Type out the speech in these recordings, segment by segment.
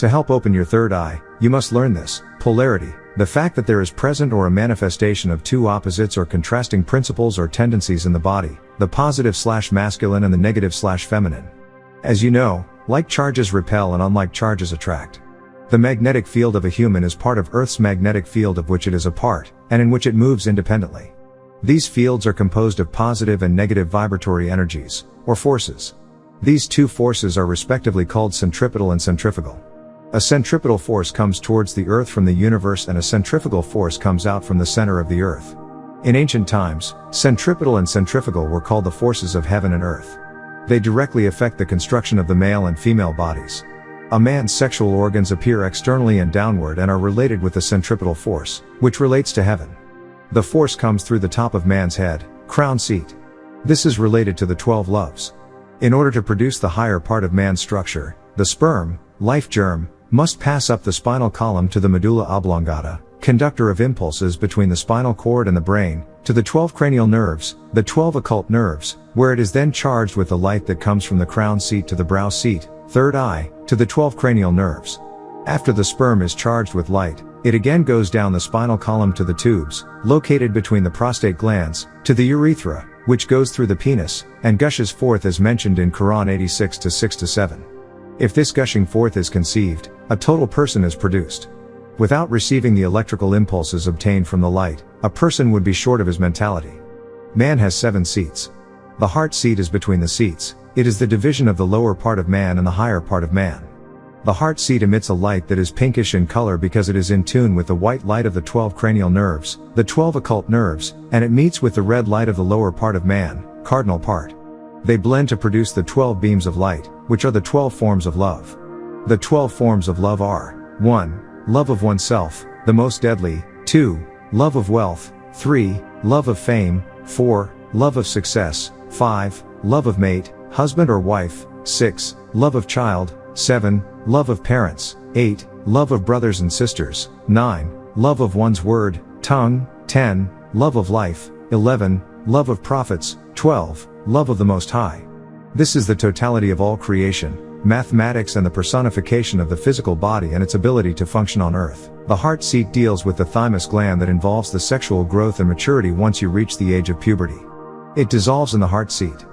To help open your third eye, you must learn this: polarity, the fact that there is present or a manifestation of two opposites or contrasting principles or tendencies in the body, the positive/masculine and the negative/feminine. As you know, like charges repel and unlike charges attract. The magnetic field of a human is part of Earth's magnetic field of which it is a part, and in which it moves independently. These fields are composed of positive and negative vibratory energies, or forces. These two forces are respectively called centripetal and centrifugal. A centripetal force comes towards the Earth from the universe and a centrifugal force comes out from the center of the Earth. In ancient times, centripetal and centrifugal were called the forces of heaven and earth. They directly affect the construction of the male and female bodies. A man's sexual organs appear externally and downward and are related with the centripetal force, which relates to heaven. The force comes through the top of man's head, crown seat. This is related to the 12 loves. In order to produce the higher part of man's structure, the sperm, life germ, must pass up the spinal column to the medulla oblongata, conductor of impulses between the spinal cord and the brain, to the 12 cranial nerves, the 12 occult nerves, where it is then charged with the light that comes from the crown seat to the brow seat, third eye, to the 12 cranial nerves. After the sperm is charged with light, it again goes down the spinal column to the tubes, located between the prostate glands, to the urethra, which goes through the penis, and gushes forth as mentioned in Quran 86:6-7. If this gushing forth is conceived, a total person is produced. Without receiving the electrical impulses obtained from the light, a person would be short of his mentality. Man has 7 seats. The heart seat is between the seats. It is the division of the lower part of man and the higher part of man. The heart seat emits a light that is pinkish in color because it is in tune with the white light of the 12 cranial nerves, the 12 occult nerves, and it meets with the red light of the lower part of man, cardinal part. They blend to produce the 12 beams of light, which are the 12 forms of love. The 12 forms of love are: 1. Love of oneself, the most deadly; 2. Love of wealth; 3. Love of fame; 4. Love of success; 5. Love of mate, husband or wife; 6. Love of child; 7. Love of parents; 8. Love of brothers and sisters; 9. Love of one's word, tongue; 10. Love of life; 11. Love of prophets; 12. Love of the Most High. This is the totality of all creation, mathematics, and the personification of the physical body and its ability to function on earth. The heart seat deals with the thymus gland that involves the sexual growth and maturity once you reach the age of puberty. It dissolves in the heart seat.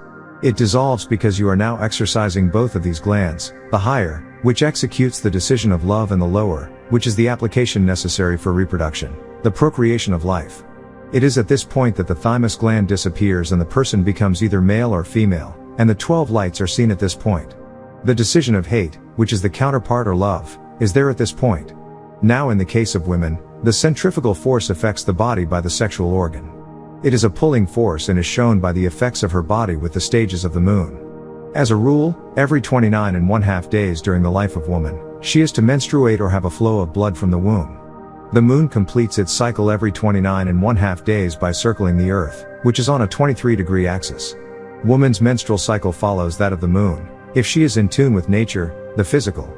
It dissolves because you are now exercising both of these glands, the higher, which executes the decision of love, and the lower, which is the application necessary for reproduction, the procreation of life. It is at this point that the thymus gland disappears and the person becomes either male or female, and the 12 lights are seen at this point. The decision of hate, which is the counterpart or love, is there at this point. Now in the case of women, the centrifugal force affects the body by the sexual organ. It is a pulling force and is shown by the effects of her body with the stages of the moon. As a rule, every 29½ days during the life of woman, she is to menstruate or have a flow of blood from the womb. The moon completes its cycle every 29½ days by circling the earth, which is on a 23-degree axis. Woman's menstrual cycle follows that of the moon, if she is in tune with nature, the physical.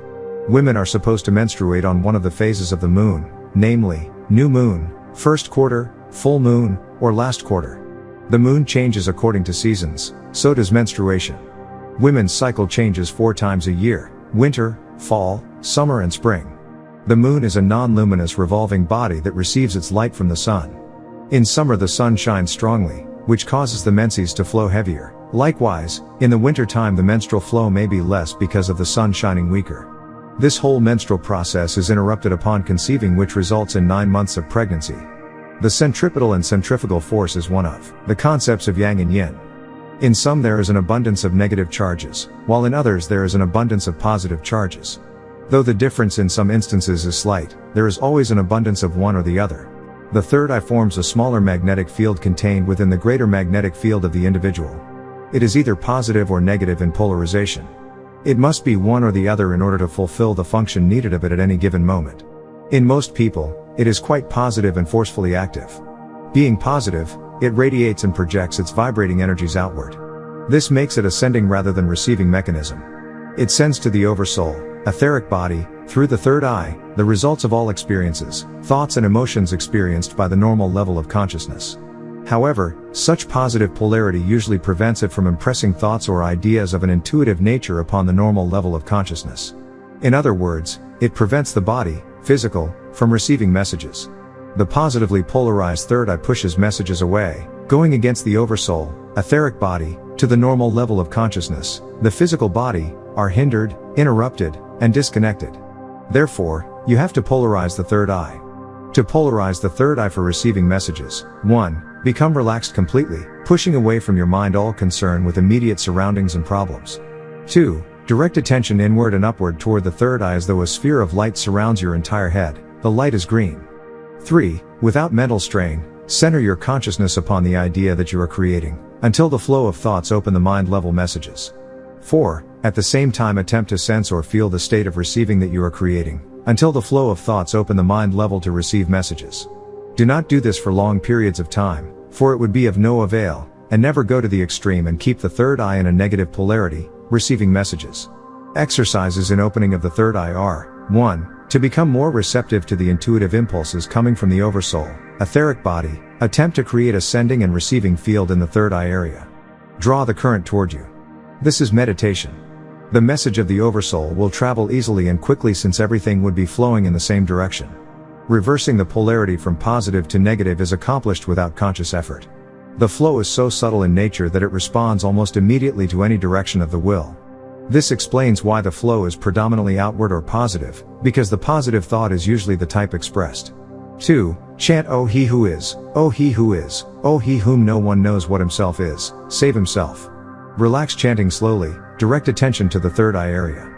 Women are supposed to menstruate on one of the phases of the moon, namely, new moon, first quarter, full moon, or last quarter. The moon changes according to seasons, so does menstruation. Women's cycle changes 4 times a year: winter, fall, summer, and spring. The moon is a non-luminous revolving body that receives its light from the sun. In summer the sun shines strongly, which causes the menses to flow heavier. Likewise, in the winter time the menstrual flow may be less because of the sun shining weaker. This whole menstrual process is interrupted upon conceiving, which results in 9 months of pregnancy. The centripetal and centrifugal force is one of the concepts of yang and yin. In some there is an abundance of negative charges, while in others there is an abundance of positive charges. Though the difference in some instances is slight, there is always an abundance of one or the other. The third eye forms a smaller magnetic field contained within the greater magnetic field of the individual. It is either positive or negative in polarization. It must be one or the other in order to fulfill the function needed of it at any given moment. In most people, it is quite positive and forcefully active. Being positive, it radiates and projects its vibrating energies outward. This makes it a sending rather than receiving mechanism. It sends to the oversoul, etheric body, through the third eye, the results of all experiences, thoughts and emotions experienced by the normal level of consciousness. However, such positive polarity usually prevents it from impressing thoughts or ideas of an intuitive nature upon the normal level of consciousness. In other words, it prevents the body, physical, from receiving messages. The positively polarized third eye pushes messages away, going against the oversoul, etheric body, to the normal level of consciousness. The physical body are hindered, interrupted, and disconnected. Therefore, you have to polarize the third eye. To polarize the third eye for receiving messages: 1. Become relaxed completely, pushing away from your mind all concern with immediate surroundings and problems. 2. Direct attention inward and upward toward the third eye as though a sphere of light surrounds your entire head. The light is green. 3. Without mental strain, center your consciousness upon the idea that you are creating, until the flow of thoughts open the mind-level messages. 4. At the same time attempt to sense or feel the state of receiving that you are creating, until the flow of thoughts open the mind level to receive messages. Do not do this for long periods of time, for it would be of no avail, and never go to the extreme and keep the third eye in a negative polarity, receiving messages. Exercises in opening of the third eye are: 1. To become more receptive to the intuitive impulses coming from the oversoul, etheric body, attempt to create a sending and receiving field in the third eye area. Draw the current toward you. This is meditation. The message of the oversoul will travel easily and quickly since everything would be flowing in the same direction. Reversing the polarity from positive to negative is accomplished without conscious effort. The flow is so subtle in nature that it responds almost immediately to any direction of the will. This explains why the flow is predominantly outward or positive, because the positive thought is usually the type expressed. 2. Chant "O he who is, O he who is, O he whom no one knows what himself is, save himself." Relax chanting slowly, direct attention to the third eye area.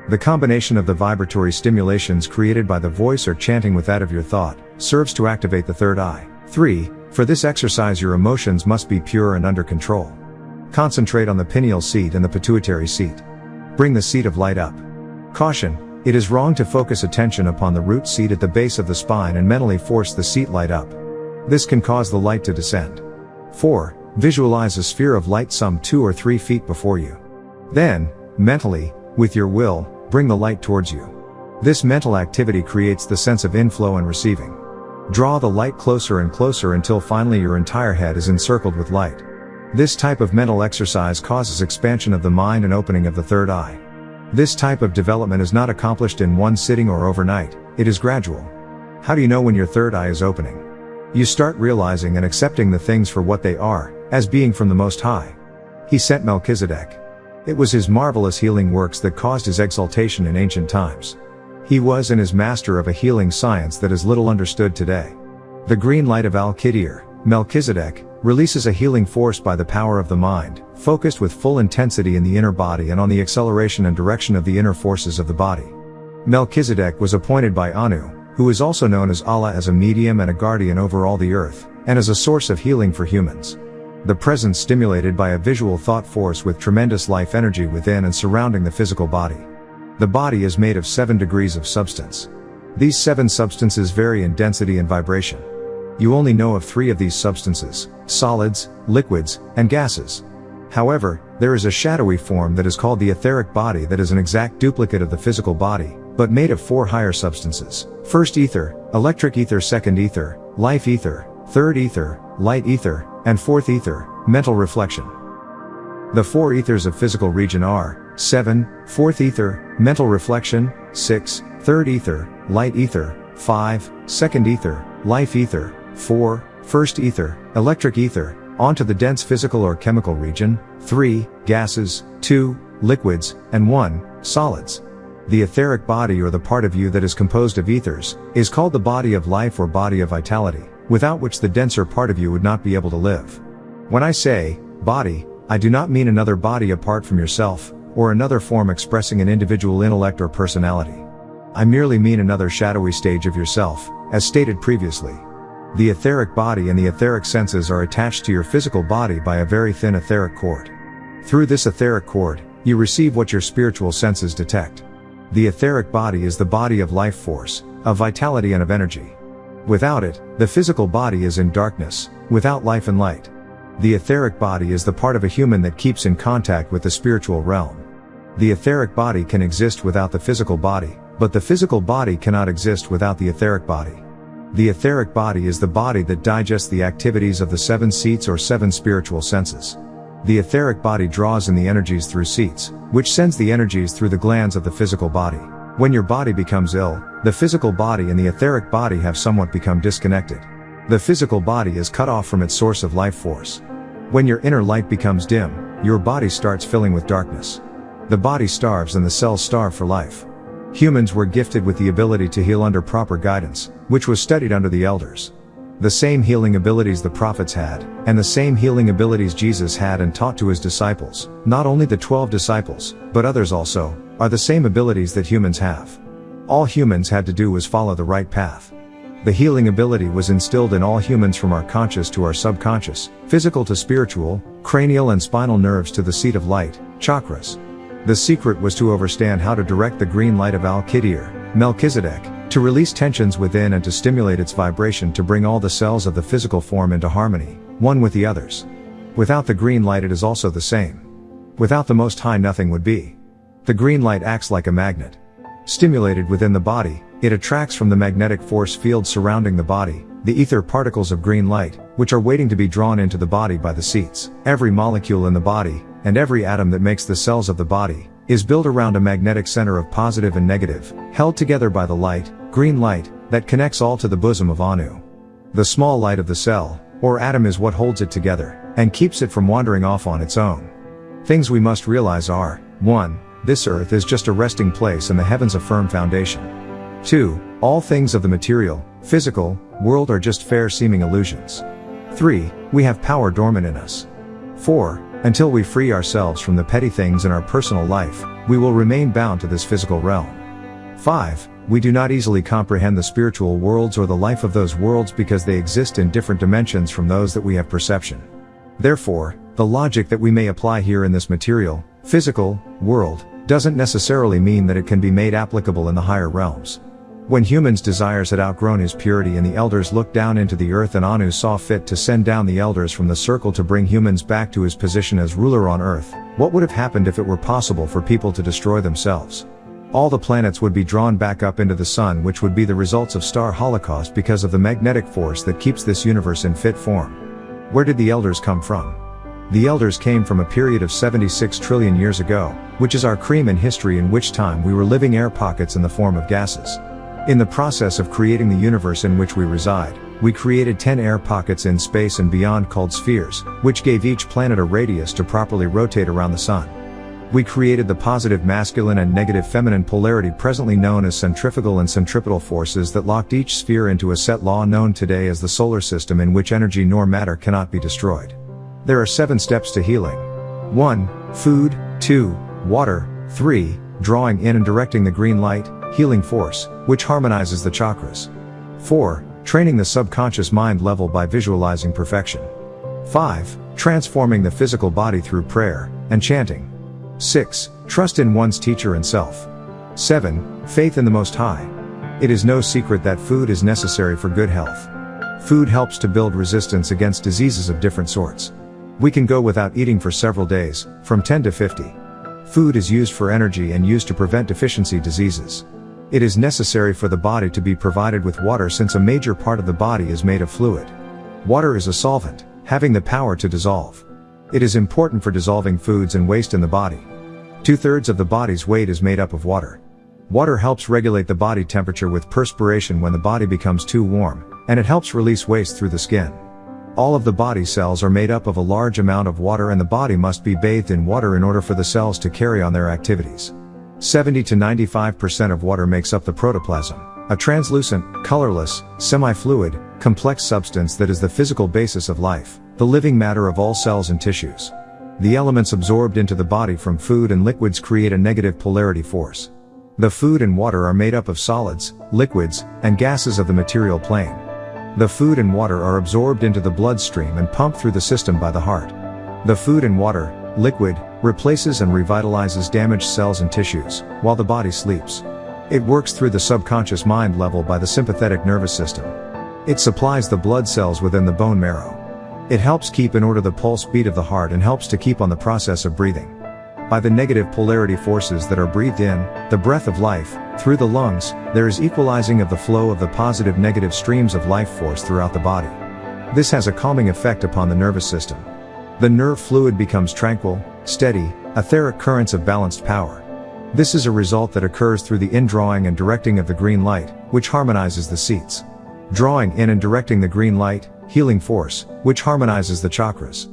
The combination of the vibratory stimulations created by the voice or chanting with that of your thought serves to activate the third eye. 3. For this exercise your emotions must be pure and under control. Concentrate on the pineal seat and the pituitary seat. Bring the seat of light up. Caution: it is wrong to focus attention upon the root seat at the base of the spine and mentally force the seat light up. This can cause the light to descend. 4. Visualize a sphere of light some 2 or 3 feet before you. Then, mentally, with your will, bring the light towards you. This mental activity creates the sense of inflow and receiving. Draw the light closer and closer until finally your entire head is encircled with light. This type of mental exercise causes expansion of the mind and opening of the third eye. This type of development is not accomplished in one sitting or overnight, it is gradual. How do you know when your third eye is opening? You start realizing and accepting the things for what they are, as being from the Most High. He sent Melchizedek. It was his marvelous healing works that caused his exaltation in ancient times. He was and is master of a healing science that is little understood today. The green light of Al-Haadi, Melchizedek, releases a healing force by the power of the mind, focused with full intensity in the inner body and on the acceleration and direction of the inner forces of the body. Melchizedek was appointed by Anu, who is also known as Allah, as a medium and a guardian over all the earth, and as a source of healing for humans. The presence stimulated by a visual thought force with tremendous life energy within and surrounding the physical body. The body is made of 7 degrees of substance. These 7 substances vary in density and vibration. You only know of 3 of these substances: solids, liquids, and gases. However, there is a shadowy form that is called the etheric body that is an exact duplicate of the physical body, but made of 4 higher substances: first ether, electric ether, second ether, life ether, third ether, light ether, and fourth ether, mental reflection. The 4 ethers of physical region are 7, fourth ether, mental reflection; 6, third ether, light ether; 5, second ether, life ether; 4, first ether, electric ether, onto the dense physical or chemical region; 3, gases; 2, liquids; and 1, solids. The etheric body, or the part of you that is composed of ethers, is called the body of life or body of vitality, without which the denser part of you would not be able to live. When I say body, I do not mean another body apart from yourself, or another form expressing an individual intellect or personality. I merely mean another shadowy stage of yourself, as stated previously. The etheric body and the etheric senses are attached to your physical body by a very thin etheric cord. Through this etheric cord, you receive what your spiritual senses detect. The etheric body is the body of life force, of vitality and of energy. Without it, the physical body is in darkness, without life and light. The etheric body is the part of a human that keeps in contact with the spiritual realm. The etheric body can exist without the physical body, but the physical body cannot exist without the etheric body. The etheric body is the body that digests the activities of the 7 seats or 7 spiritual senses. The etheric body draws in the energies through seats, which sends the energies through the glands of the physical body. When your body becomes ill, the physical body and the etheric body have somewhat become disconnected. The physical body is cut off from its source of life force. When your inner light becomes dim, your body starts filling with darkness. The body starves and the cells starve for life. Humans were gifted with the ability to heal under proper guidance, which was studied under the elders. The same healing abilities the prophets had, and the same healing abilities Jesus had and taught to his disciples, not only the 12 disciples, but others also, are the same abilities that humans have. All humans had to do was follow the right path. The healing ability was instilled in all humans from our conscious to our subconscious, physical to spiritual, cranial and spinal nerves to the seat of light, chakras. The secret was to understand how to direct the green light of Al-Haadi or Melchizedek, to release tensions within and to stimulate its vibration to bring all the cells of the physical form into harmony, one with the others. Without the green light it is also the same. Without the Most High nothing would be. The green light acts like a magnet. Stimulated within the body, it attracts from the magnetic force field surrounding the body, the ether particles of green light, which are waiting to be drawn into the body by the seats. Every molecule in the body, and every atom that makes the cells of the body, is built around a magnetic center of positive and negative, held together by the light, green light, that connects all to the bosom of Anu. The small light of the cell, or atom is what holds it together, and keeps it from wandering off on its own. Things we must realize are, 1. This earth is just a resting place and the heavens a firm foundation. 2. All things of the material, physical, world are just fair-seeming illusions. 3. We have power dormant in us. 4. Until we free ourselves from the petty things in our personal life, we will remain bound to this physical realm. 5. We do not easily comprehend the spiritual worlds or the life of those worlds because they exist in different dimensions from those that we have perception. Therefore, the logic that we may apply here in this material, physical, world, doesn't necessarily mean that it can be made applicable in the higher realms. When humans' desires had outgrown his purity and the elders looked down into the earth and Anu saw fit to send down the elders from the circle to bring humans back to his position as ruler on earth, what would have happened if it were possible for people to destroy themselves? All the planets would be drawn back up into the sun, which would be the results of star holocaust because of the magnetic force that keeps this universe in fit form. Where did the elders come from? The elders came from a period of 76 trillion years ago, which is our cream in history, in which time we were living air pockets in the form of gases. In the process of creating the universe in which we reside, we created 10 air pockets in space and beyond called spheres, which gave each planet a radius to properly rotate around the sun. We created the positive masculine and negative feminine polarity presently known as centrifugal and centripetal forces that locked each sphere into a set law known today as the solar system, in which energy nor matter cannot be destroyed. There are 7 steps to healing. 1. Food. 2. Water. 3. Drawing in and directing the green light, healing force, which harmonizes the chakras. 4. Training the subconscious mind level by visualizing perfection. 5. Transforming the physical body through prayer and chanting. 6. Trust in one's teacher and self. 7. Faith in the Most High. It is no secret that food is necessary for good health. Food helps to build resistance against diseases of different sorts. We can go without eating for several days, from 10 to 50. Food is used for energy and used to prevent deficiency diseases. It is necessary for the body to be provided with water, since a major part of the body is made of fluid. Water is a solvent, having the power to dissolve. It is important for dissolving foods and waste in the body. 2/3 of the body's weight is made up of water. Water helps regulate the body temperature with perspiration when the body becomes too warm, and it helps release waste through the skin. All of the body cells are made up of a large amount of water, and the body must be bathed in water in order for the cells to carry on their activities. 70 to 95% of water makes up the protoplasm, a translucent, colorless, semi-fluid, complex substance that is the physical basis of life, the living matter of all cells and tissues. The elements absorbed into the body from food and liquids create a negative polarity force. The food and water are made up of solids, liquids, and gases of the material plane. The food and water are absorbed into the bloodstream and pumped through the system by the heart. The food and water, liquid, replaces and revitalizes damaged cells and tissues, while the body sleeps. It works through the subconscious mind level by the sympathetic nervous system. It supplies the blood cells within the bone marrow. It helps keep in order the pulse beat of the heart and helps to keep on the process of breathing. By the negative polarity forces that are breathed in, the breath of life, through the lungs, there is equalizing of the flow of the positive negative streams of life force throughout the body. This has a calming effect upon the nervous system. The nerve fluid becomes tranquil, steady, etheric currents of balanced power. This is a result that occurs through the indrawing and directing of the green light, which harmonizes the seats. Drawing in and directing the green light, healing force, which harmonizes the chakras.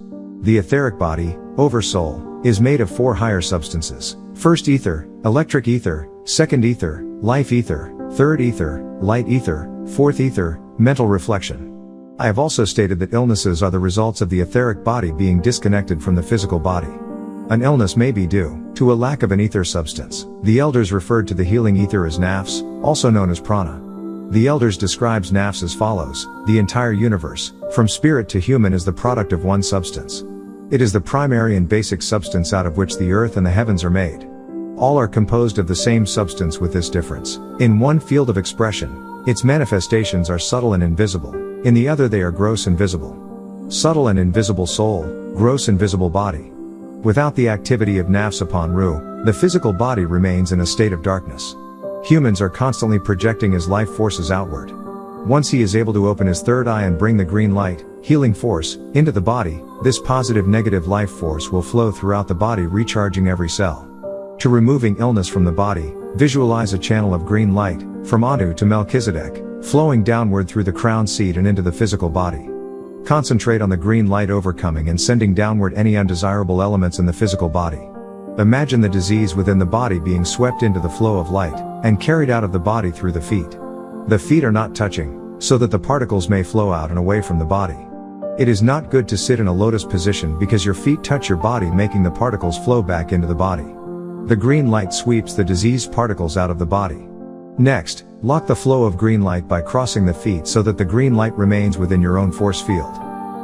The etheric body, oversoul, is made of 4 higher substances. First ether, electric ether, second ether, life ether, third ether, light ether, fourth ether, mental reflection. I have also stated that illnesses are the results of the etheric body being disconnected from the physical body. An illness may be due to a lack of an ether substance. The elders referred to the healing ether as nafs, also known as prana. The elders describes nafs as follows: the entire universe, from spirit to human, is the product of one substance. It is the primary and basic substance out of which the earth and the heavens are made. All are composed of the same substance, with this difference: in one field of expression, its manifestations are subtle and invisible; in the other they are gross and visible. Subtle and invisible soul, gross and visible body. Without the activity of nafs upon Ru, the physical body remains in a state of darkness. Humans are constantly projecting his life forces outward. Once he is able to open his third eye and bring the green light, healing force, into the body, this positive negative life force will flow throughout the body, recharging every cell. To removing illness from the body, visualize a channel of green light, from Anu to Melchizedek, flowing downward through the crown seat and into the physical body. Concentrate on the green light overcoming and sending downward any undesirable elements in the physical body. Imagine the disease within the body being swept into the flow of light, and carried out of the body through the feet. The feet are not touching, so that the particles may flow out and away from the body. It is not good to sit in a lotus position because your feet touch your body, making the particles flow back into the body. The green light sweeps the diseased particles out of the body. Next, lock the flow of green light by crossing the feet so that the green light remains within your own force field.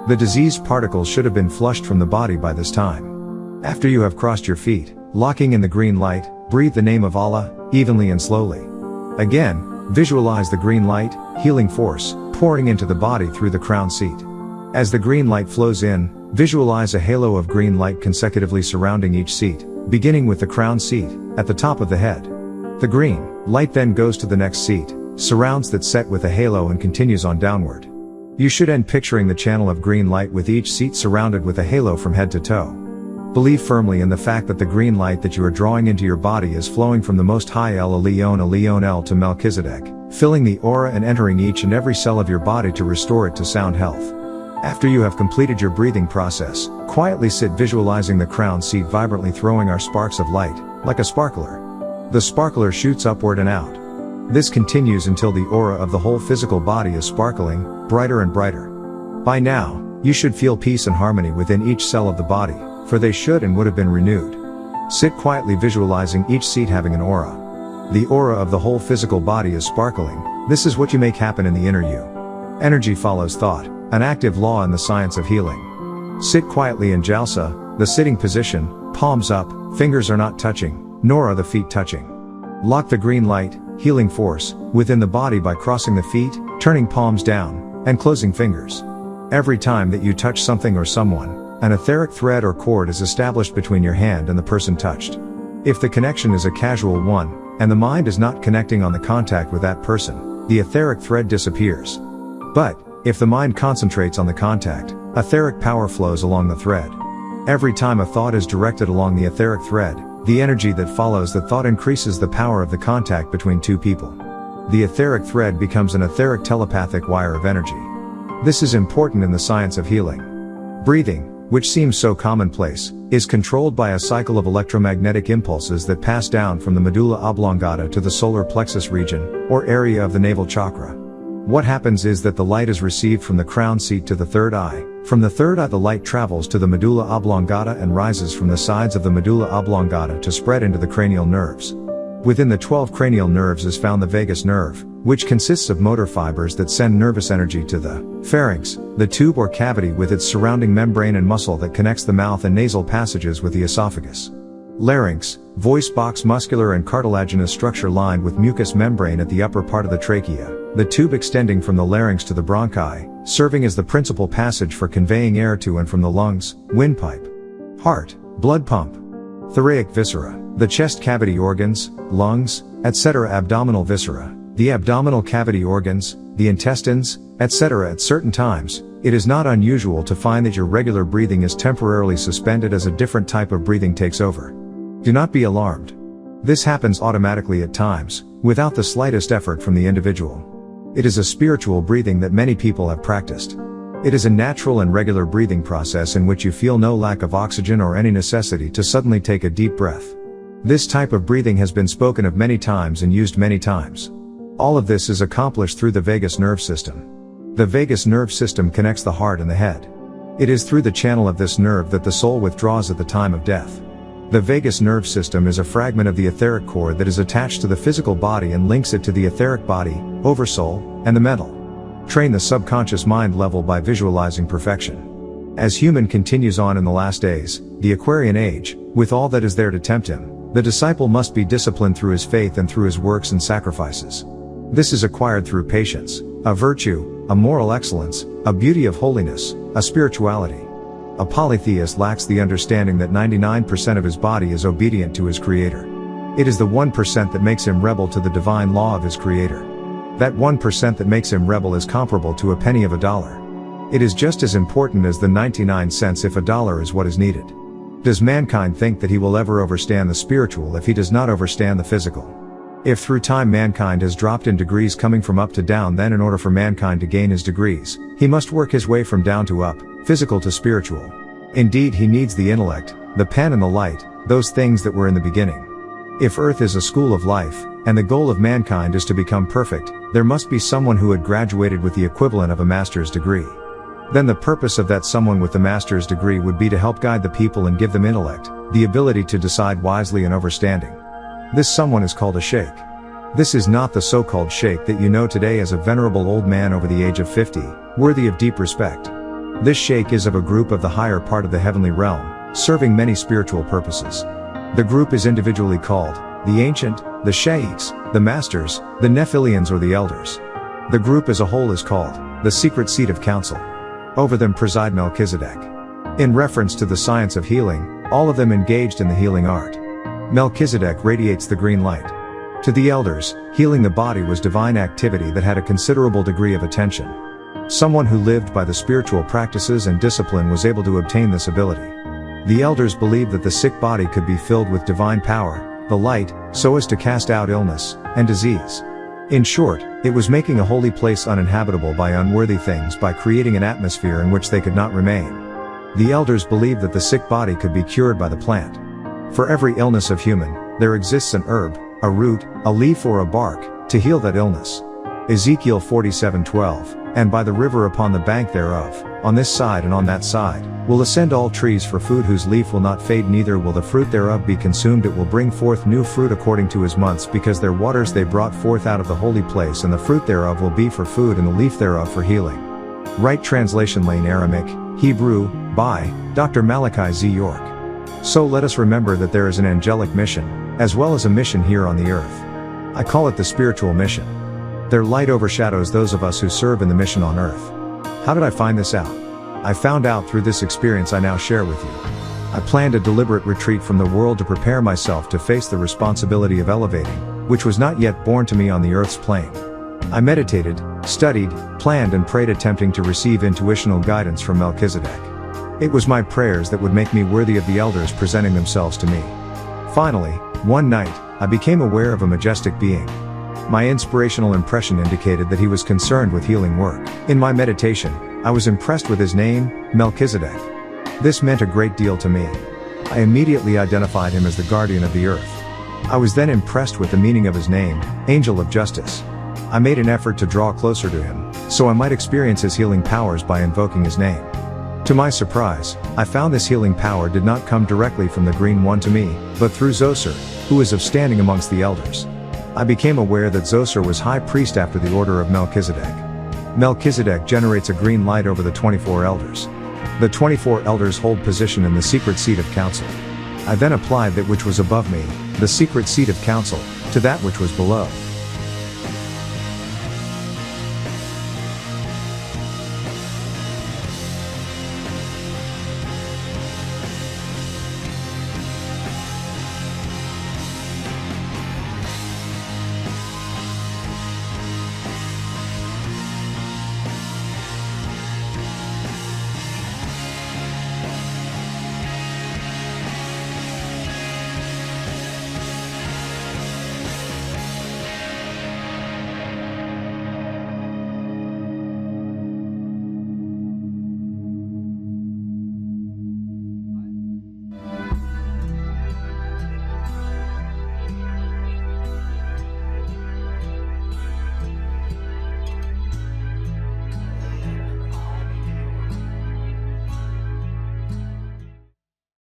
The diseased particles should have been flushed from the body by this time. After you have crossed your feet, locking in the green light, breathe the name of Allah, evenly and slowly. Again, visualize the green light, healing force, pouring into the body through the crown seat. As the green light flows in, visualize a halo of green light consecutively surrounding each seat, beginning with the crown seat, at the top of the head. The green light then goes to the next seat, surrounds that set with a halo and continues on downward. You should end picturing the channel of green light with each seat surrounded with a halo from head to toe. Believe firmly in the fact that the green light that you are drawing into your body is flowing from the Most High El Elyon El to Melchizedek, filling the aura and entering each and every cell of your body to restore it to sound health. After you have completed your breathing process, quietly sit visualizing the crown seat vibrantly throwing our sparks of light, like a sparkler. The sparkler shoots upward and out. This continues until the aura of the whole physical body is sparkling, brighter and brighter. By now, you should feel peace and harmony within each cell of the body, for they should and would have been renewed. Sit quietly visualizing each seat having an aura. The aura of the whole physical body is sparkling. This is what you make happen in the inner you. Energy follows thought, an active law in the science of healing. Sit quietly in Jalsa, the sitting position, palms up, fingers are not touching, nor are the feet touching. Lock the green light, healing force, within the body by crossing the feet, turning palms down, and closing fingers. Every time that you touch something or someone, an etheric thread or cord is established between your hand and the person touched. If the connection is a casual one, and the mind is not connecting on the contact with that person, the etheric thread disappears. But, if the mind concentrates on the contact, etheric power flows along the thread. Every time a thought is directed along the etheric thread, the energy that follows the thought increases the power of the contact between two people. The etheric thread becomes an etheric telepathic wire of energy. This is important in the science of healing. Breathing, which seems so commonplace, is controlled by a cycle of electromagnetic impulses that pass down from the medulla oblongata to the solar plexus region, or area of the navel chakra. What happens is that the light is received from the crown seat to the third eye. From the third eye the light travels to the medulla oblongata and rises from the sides of the medulla oblongata to spread into the cranial nerves. Within the 12 cranial nerves is found the vagus nerve, which consists of motor fibers that send nervous energy to the pharynx, the tube or cavity with its surrounding membrane and muscle that connects the mouth and nasal passages with the esophagus. Larynx, voice box, muscular and cartilaginous structure lined with mucous membrane at the upper part of the trachea, the tube extending from the larynx to the bronchi, serving as the principal passage for conveying air to and from the lungs, windpipe. Heart, blood pump. Thoracic viscera, the chest cavity organs, lungs, etc. Abdominal viscera, the abdominal cavity organs, the intestines, etc. At certain times, it is not unusual to find that your regular breathing is temporarily suspended as a different type of breathing takes over. Do not be alarmed. This happens automatically at times, without the slightest effort from the individual. It is a spiritual breathing that many people have practiced. It is a natural and regular breathing process in which you feel no lack of oxygen or any necessity to suddenly take a deep breath. This type of breathing has been spoken of many times and used many times. All of this is accomplished through the vagus nerve system. The vagus nerve system connects the heart and the head. It is through the channel of this nerve that the soul withdraws at the time of death. The vagus nerve system is a fragment of the etheric core that is attached to the physical body and links it to the etheric body, oversoul, and the mental. Train the subconscious mind level by visualizing perfection. As human continues on in the last days, the Aquarian age, with all that is there to tempt him, the disciple must be disciplined through his faith and through his works and sacrifices. This is acquired through patience, a virtue, a moral excellence, a beauty of holiness, a spirituality. A polytheist lacks the understanding that 99% of his body is obedient to his creator. It is the 1% that makes him rebel to the divine law of his creator. That 1% that makes him rebel is comparable to a penny of $1. It is just as important as the 99 cents if $1 is what is needed. Does mankind think that he will ever overstand the spiritual if he does not overstand the physical? If through time mankind has dropped in degrees coming from up to down, then in order for mankind to gain his degrees, he must work his way from down to up, physical to spiritual. Indeed, he needs the intellect, the pen and the light, those things that were in the beginning. If Earth is a school of life, and the goal of mankind is to become perfect, there must be someone who had graduated with the equivalent of a master's degree. Then the purpose of that someone with the master's degree would be to help guide the people and give them intellect, the ability to decide wisely and overstanding. This someone is called a sheikh. This is not the so-called sheikh that you know today as a venerable old man over the age of 50, worthy of deep respect. This sheikh is of a group of the higher part of the heavenly realm, serving many spiritual purposes. The group is individually called the ancient, the sheikhs, the masters, the Nephilians or the elders. The group as a whole is called the secret seat of counsel. Over them preside Melchizedek. In reference to the science of healing, all of them engaged in the healing art. Melchizedek radiates the green light. To the elders, healing the body was divine activity that had a considerable degree of attention. Someone who lived by the spiritual practices and discipline was able to obtain this ability. The elders believed that the sick body could be filled with divine power, the light, so as to cast out illness and disease. In short, it was making a holy place uninhabitable by unworthy things by creating an atmosphere in which they could not remain. The elders believed that the sick body could be cured by the plant. For every illness of human, there exists an herb, a root, a leaf or a bark, to heal that illness. Ezekiel 47:12, and by the river upon the bank thereof, on this side and on that side, will ascend all trees for food whose leaf will not fade, neither will the fruit thereof be consumed. It will bring forth new fruit according to his months, because their waters they brought forth out of the holy place, and the fruit thereof will be for food and the leaf thereof for healing. Right translation: Lane Aramaic, Hebrew, by Dr. Malachi Z. York. So let us remember that there is an angelic mission, as well as a mission here on the earth. I call it the spiritual mission. Their light overshadows those of us who serve in the mission on earth. How did I find this out? I found out through this experience I now share with you. I planned a deliberate retreat from the world to prepare myself to face the responsibility of elevating, which was not yet born to me on the earth's plane. I meditated, studied, planned and prayed, attempting to receive intuitional guidance from Melchizedek. It was my prayers that would make me worthy of the elders presenting themselves to me. Finally, one night, I became aware of a majestic being. My inspirational impression indicated that he was concerned with healing work. In my meditation, I was impressed with his name, Melchizedek. This meant a great deal to me. I immediately identified him as the guardian of the earth. I was then impressed with the meaning of his name, Angel of Justice. I made an effort to draw closer to him, so I might experience his healing powers by invoking his name. To my surprise, I found this healing power did not come directly from the Green One to me, but through Zoser, who is of standing amongst the elders. I became aware that Zoser was high priest after the order of Melchizedek. Melchizedek generates a green light over the 24 elders. The 24 elders hold position in the secret seat of counsel. I then applied that which was above me, the secret seat of counsel, to that which was below.